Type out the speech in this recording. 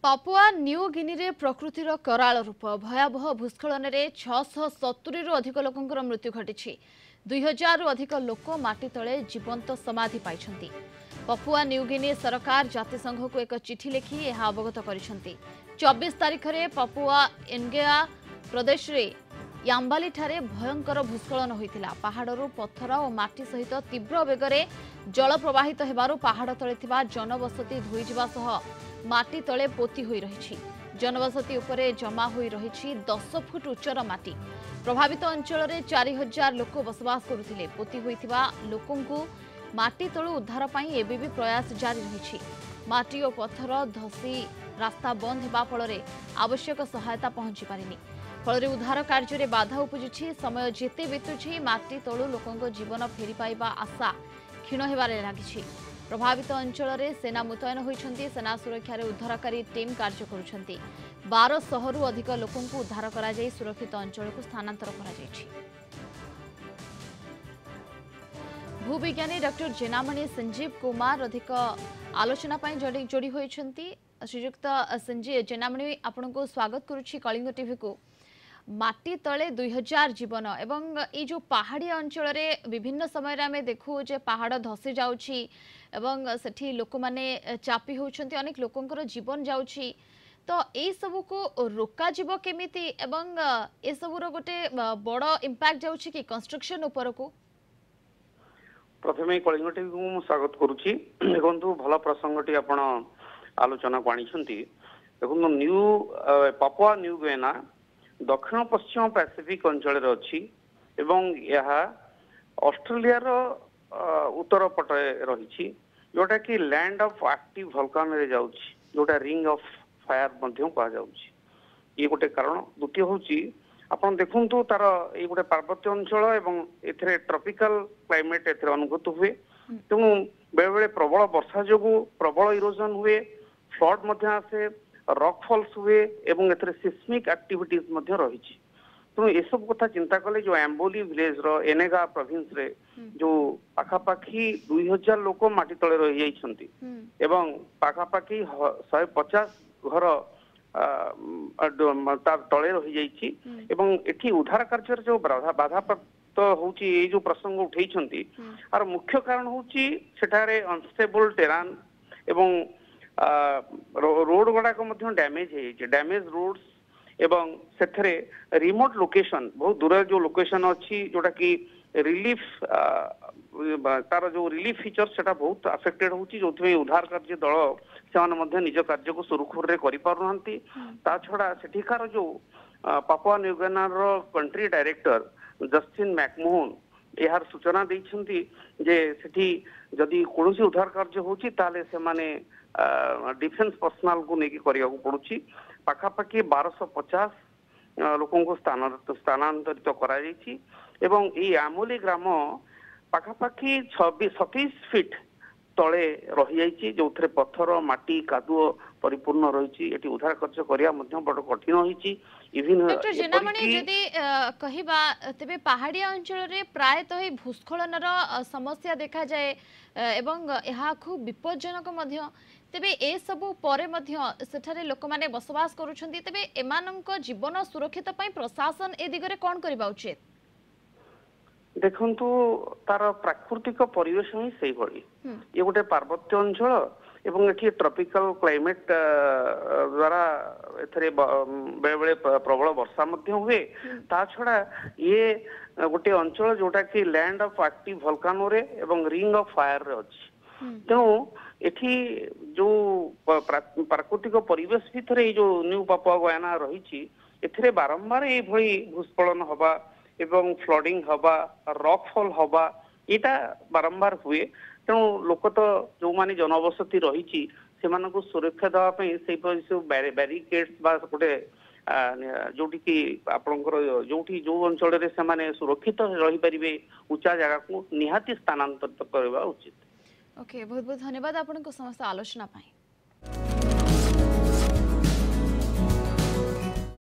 Papua New Guinea रे प्रकृतिर कराल रूप भयावह भूस्खलन में 670 रु अधिक लोकंकर मृत्यु घटी 2000 रु अधिक लोक माटी तले जीवंत समाधि पाई। पपुआ न्यू गिनी सरकार जातिसंघ को एक चिठी लिखि यह अवगत कर 24 तारिख में पपुआ एनगेआ प्रदेश रे याम्बाली ठारे भयंकर भूस्खलन होइतिला। पहाड़रू पत्थर और माटी सहित तीव्र बेगरे जल प्रवाहित हेबारु पहाड़ तले थिबा जनबसती धोई जिबा सह माटी तले पोती होई रहिछि। जनबसती उपरे जमा होई रहिछि 10 फुट उच्चर माटी। प्रभावित अंचल रे 4000 लोक बसवास करुथिले। पोती होइथिबा लोकंकु माटी तळु उद्धार पई एबे भी प्रयास जारी रहिछि। माटी और पत्थर धसी रास्ता बंद हेबा फଳରେ आवश्यक सहायता पहुंची पारिनी। फल उद्धार कार्य बाधा उपजुछि। समय जेते बितुछि माटी तळु लोकंक जीवन फेरी पाइबा आशा क्षीण हेबारे लागिछि। प्रभावित अंचल रे सेना मुतयन होइछन्ति। सेना सुरक्षा रे उद्धारकारी टीम कार्य करुछन्ति। 1200 रु अधिक लोकंकु उद्धार करा जाई सुरक्षित अंचल को स्थानांतर करा जाइछि। भूविज्ञानी डॉक्टर जेनामणि संजीव कुमार अधिक आलोचना पई जोड़ी होइछन्ति। श्रीयुक्त संजीव जेनामणि आपनको स्वागत करुछि कलिंग टीवी को। माटी तले 2000 जीवन एवं ये जो पहाड़ी अंचल रे विभिन्न समय रे आमे देखु जे पहाड़ धसी जाउछि एवं सेठी लोक माने चापी होउछन्ति। अनेक लोकंकर जीवन जाउछि। तो ए सब को रोका जीव केमिति एवं ए सब रो गोटे बड़ इंपैक्ट जाउछि कि कंस्ट्रक्शन ऊपर को। प्रथमे कलिंग टीवी को स्वागत करुछि। देखंतु भला प्रसंगटी आपण आलोचना को आनिछन्ति। देखंतु न्यू पापुआ न्यू गिनी दक्षिण पश्चिम पैसिफिक अंचल अच्छी एवं यह ऑस्ट्रेलिया रो उत्तर पटे रही जोटा कि लैंड ऑफ एक्टिव वोल्केनो रे जाउछि जोटा रिंग ऑफ फायर मध्यम कहा जाउछि। ये गोटे कारण। द्वितीय होउछि आपण देखंतु तार ये गोटे पार्वत्य अंचल एवं एथरे ट्रॉपिकल क्लाइमेट एथरे अनुभूत हुए। तेणु बेले बेले प्रबल वर्षा जोगु प्रबल इरोजन हुए, फ्लड मध्य आसे, रॉक फॉल्स हुए एवं एथरे सिस्मिक एक्टिविटीज मध्य रही। तेणु ये सब कथा चिंता कले जो एम्बोली विलेज रो एनेगा प्रोविंस रे जो पाखापाखी 2000 लोक माटी तले रही जाइछन्ति एवं पाखापाखी 150 घर तार तले रही जाइछि एवं एठी उद्धार कार्य जो बाधा प्राप्त होउछि ये जो प्रसंग उठैछन्ति आर मुख्य कारण होउछि सेठारे अनस्टेबल टेरान एवं रोड गुड़ाक डैमेज है। डैमेज रोड्स एवं सेथरे रिमोट लोकेशन बहुत दूर जो लोकेशन अच्छी जोटा कि रिलीफ तार जो रिलीफ फीचर सेटा बहुत अफेक्टेड होची जो उद्धार कार्य दल से निज कार्य को सुरखुर करि पारुनांती। ता छड़ा सेठिकार जो पापुआ न्यू गिनी रो कंट्री डायरेक्टर जस्टिन मैकमोहन यार सूचना दैछन्ति जे सेठी जदि कोनोसी उद्धार कार्य होची ताले से माने डिफेंस पर्सनल को लेकिन करिया को पड़ुछि। पाखापाखी 1250 लोकों को स्थानांतरित करा जाइछि एवं ई आमोली ग्राम पाखापाखी 27 फीट तले रही जाइछि जो पत्थर माटी कादुओ परिपूर्ण रही। एटी उद्धार कार्य करिया मध्य बड़ कठिन होइछि। इवन डॉक्टर जेनामणि जदि कहिबा तबे पहाड़ी अंचल रे प्रायतः ही भूस्खलन समस्या देखा जाए एवं यह खूब विपज्जनक मध्य। तेबे ए सबु परे मध्य सेठारे लोक माने बसवास करूछन्ति। तेबे एमानंक जीवन सुरक्षित पई प्रशासन ए दिगरे कोन करबा उचित? देखंतु तार प्राकृतिक परिवेश ही सही भली। ये गोटे पार्वत्य अंचल एवं एठी ट्रॉपिकल क्लाइमेट द्वारा एथरे बेले बेले प्रबल वर्षा मध्य हुए। ता छड़ा ये गोटे अंचल जोटा कि लैंड ऑफ एक्टिव वोल्केनो रे एवं रिंग ऑफ फायर रे अछि। तेणु एठी जो प्राकृतिक परिवेश भितर जो न्यू पापुआ गिनी रही एथिरे बारंबार ये भली भूस्खलन हवा एवं फ्लडिंग हवा रॉक फॉल हवा एटा बारंबार हुए। तेणु लोक तो जो माने जनबसती रही सेमानकु सुरक्षा देवा पई से बैरिकेड्स बा गोटे जोटी कि आपनकर जोटी जो अंचल रे से माने सुरक्षित रही परिबे उच्चा जगह को निहाती स्थानांतरित करबा उचित। ओके बहुत बहुत धन्यवाद आपनको समस्त आलोचना पाई।